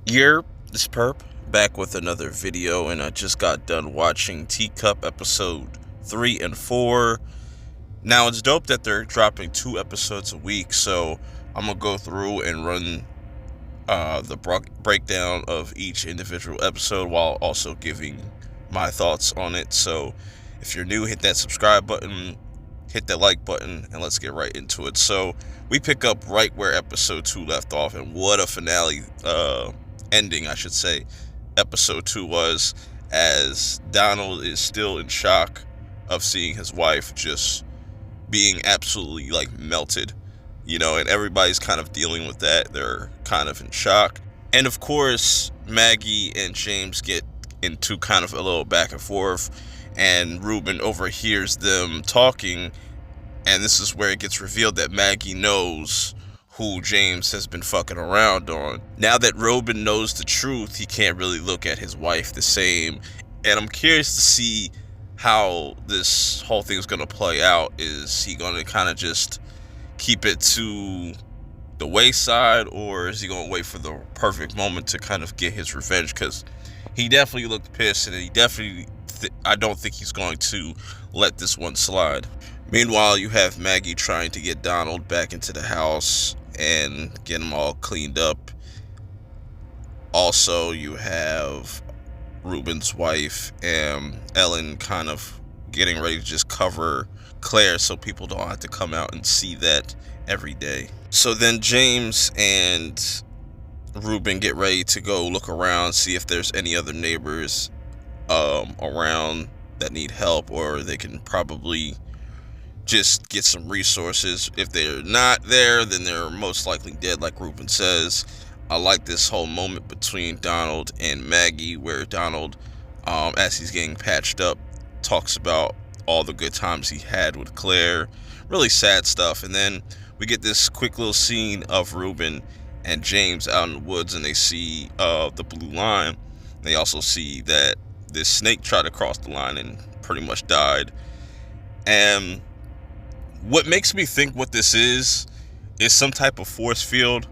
You're this perp back with another video, and I just got done watching Teacup episode 3 and 4. Now it's dope that they're dropping 2 episodes a week, so I'm gonna go through and run the breakdown of each individual episode while also giving my thoughts on it. So if you're new, hit that subscribe button, hit that like button, and let's get right into it. So we pick up right where episode 2 left off, and what a finale ending, I should say, episode 2 was, as Donald is still in shock of seeing his wife just being absolutely like melted, and everybody's kind of dealing with that. They're kind of in shock. And of course, Maggie and James get into kind of a little back and forth, and Ruben overhears them talking, and this is where it gets revealed that Maggie knows who James has been fucking around on. Now that Ruben knows the truth, he can't really look at his wife the same, and I'm curious to see how this whole thing is going to play out. Is he going to kind of just keep it to the wayside, or is he going to wait for the perfect moment to kind of get his revenge? Because he definitely looked pissed, and he definitely I don't think he's going to let this one slide. Meanwhile, you have Maggie trying to get Donald back into the house and get him all cleaned up. Also, you have Ruben's wife and Ellen kind of getting ready to just cover Claire so people don't have to come out and see that every day. So then James and Ruben get ready to go look around, see if there's any other neighbors around that need help, or they can probably just get some resources. If they're not there, then they're most likely dead, like Ruben says. I like this whole moment between Donald and Maggie, where Donald, as he's getting patched up, talks about all the good times he had with Claire. Really sad stuff. And then we get this quick little scene of Ruben and James out in the woods, and they see the blue line. They also see that this snake tried to cross the line and pretty much died. And what makes me think what this is some type of force field,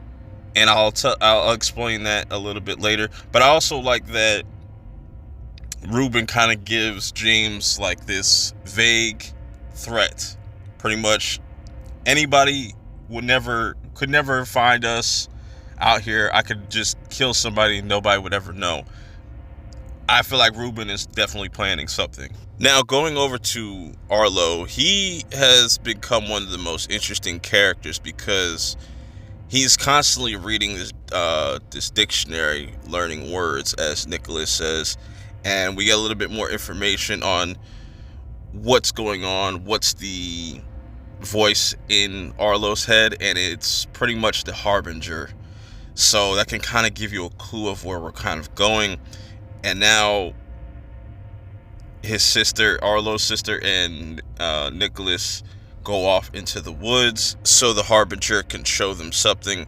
and I'll explain that a little bit later. But I also like that Ruben kind of gives James like this vague threat. Pretty much anybody could never find us out here. I could just kill somebody and nobody would ever know. I feel like Ruben is definitely planning something. Now, going over to Arlo, he has become one of the most interesting characters because he's constantly reading this dictionary, learning words, as Nicholas says, and we get a little bit more information on what's going on, what's the voice in Arlo's head, and it's pretty much the Harbinger. So that can kind of give you a clue of where we're kind of going. And now his sister, Arlo's sister, and Nicholas go off into the woods so the Harbinger can show them something.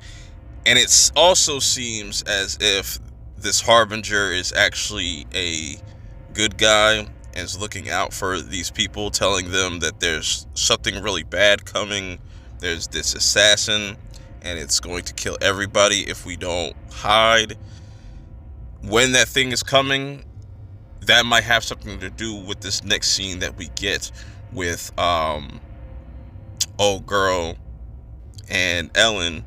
And it also seems as if this Harbinger is actually a good guy and is looking out for these people, telling them that there's something really bad coming. There's this assassin, and it's going to kill everybody if we don't hide. When that thing is coming, that might have something to do with this next scene that we get with old girl and Ellen,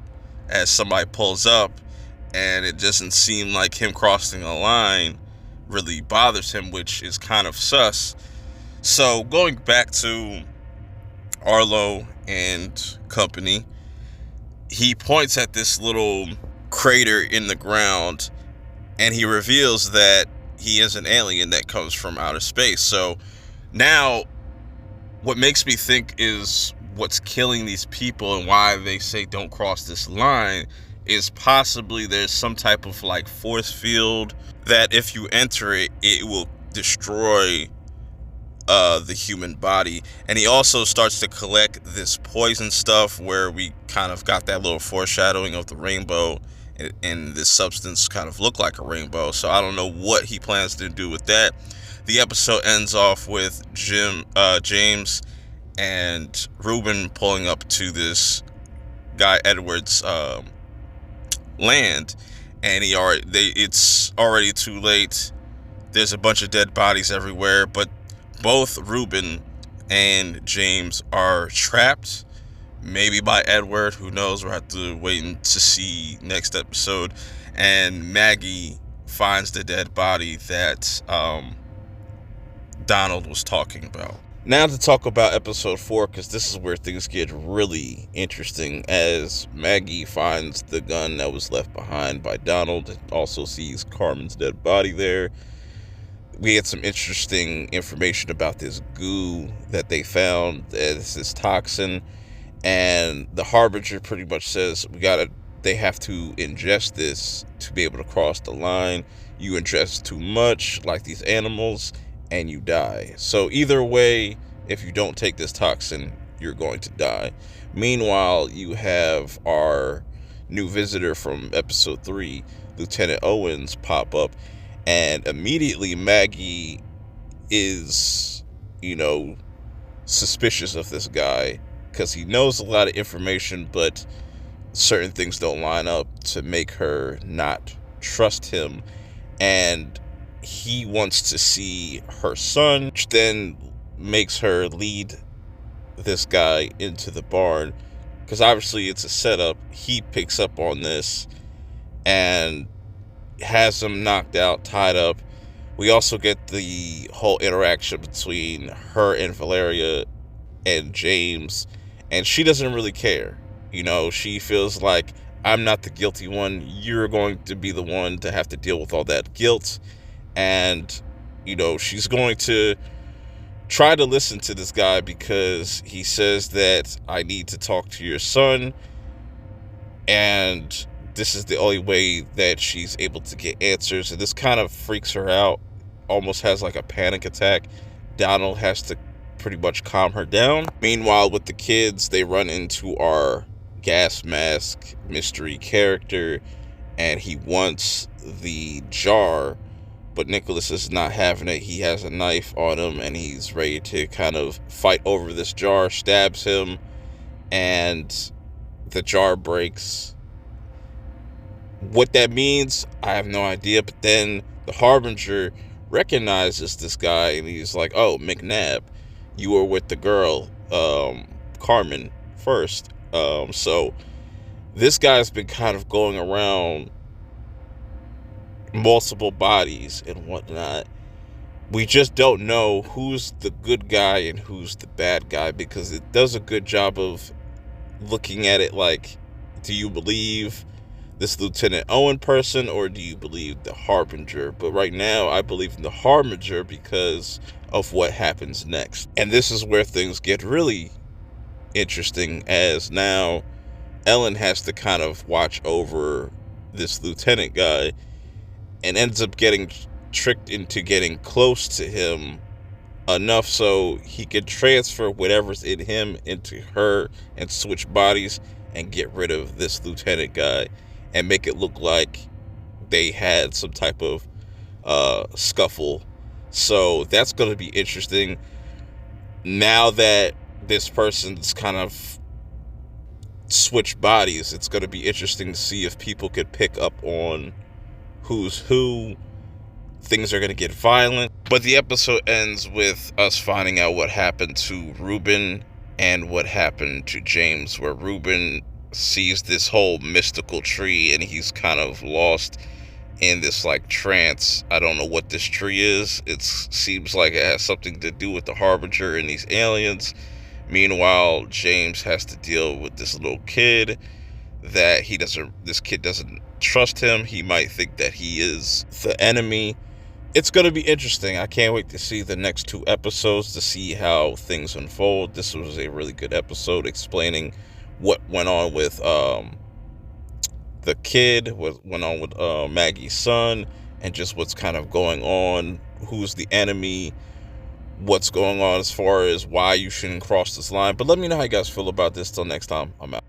as somebody pulls up, and it doesn't seem like him crossing a line really bothers him, which is kind of sus. So going back to Arlo and company, he points at this little crater in the ground, and he reveals that he is an alien that comes from outer space. So now what makes me think is what's killing these people and why they say don't cross this line is possibly there's some type of like force field that if you enter it, it will destroy the human body. And he also starts to collect this poison stuff, where we kind of got that little foreshadowing of the rainbow, and this substance kind of looked like a rainbow. So I don't know what he plans to do with that. The episode ends off with James and Ruben pulling up to this guy Edward's land, and it's already too late. There's a bunch of dead bodies everywhere, but both Ruben and James are trapped, maybe by Edward, who knows, we'll have to wait to see next episode. And Maggie finds the dead body that Donald was talking about. Now to talk about episode 4, because this is where things get really interesting, as Maggie finds the gun that was left behind by Donald and also sees Carmen's dead body there. We had some interesting information about this goo that they found, as this toxin, and the Harbinger pretty much says they have to ingest this to be able to cross the line. You ingest too much, like these animals, and you die. So either way, if you don't take this toxin, you're going to die. Meanwhile, you have our new visitor from episode 3, Lieutenant Owens, pop up, and immediately Maggie is, suspicious of this guy because he knows a lot of information, but certain things don't line up to make her not trust him. And he wants to see her son, which then makes her lead this guy into the barn, because obviously it's a setup. He picks up on this and has him knocked out, tied up. We also get the whole interaction between her and Valeria and James, and she doesn't really care. She feels like, I'm not the guilty one. You're going to be the one to have to deal with all that guilt. And, she's going to try to listen to this guy because he says that I need to talk to your son. And this is the only way that she's able to get answers. And this kind of freaks her out, almost has like a panic attack. Donald has to pretty much calm her down. Meanwhile, with the kids, they run into our gas mask mystery character, and he wants the jar, but Nicholas is not having it. He has a knife on him, and he's ready to kind of fight over this jar, stabs him, and the jar breaks. What that means, I have no idea, but then the Harbinger recognizes this guy, and he's like, oh, McNabb, you were with the girl, Carmen, first. So this guy's been kind of going around multiple bodies and whatnot. We just don't know who's the good guy and who's the bad guy, because it does a good job of looking at it like, do you believe this Lieutenant Owen person, or do you believe the Harbinger? But right now, I believe in the Harbinger because of what happens next. And this is where things get really interesting, as now Ellen has to kind of watch over this lieutenant guy and ends up getting tricked into getting close to him enough so he can transfer whatever's in him into her and switch bodies and get rid of this lieutenant guy and make it look like they had some type of scuffle. So that's going to be interesting. Now that this person's kind of switch bodies, it's going to be interesting to see if people could pick up on who's who. Things are going to get violent. But the episode ends with us finding out what happened to Ruben and what happened to James, where Ruben sees this whole mystical tree and he's kind of lost in this like trance. I don't know what this tree is. It seems like it has something to do with the Harbinger and these aliens. Meanwhile, James has to deal with this little kid that this kid doesn't trust him. He might think that he is the enemy. It's going to be interesting. I can't wait to see the next 2 episodes to see how things unfold. This was a really good episode explaining what went on with the kid, what went on with Maggie's son, and just what's kind of going on, who's the enemy, what's going on as far as why you shouldn't cross this line. But let me know how you guys feel about this. Till next time, I'm out.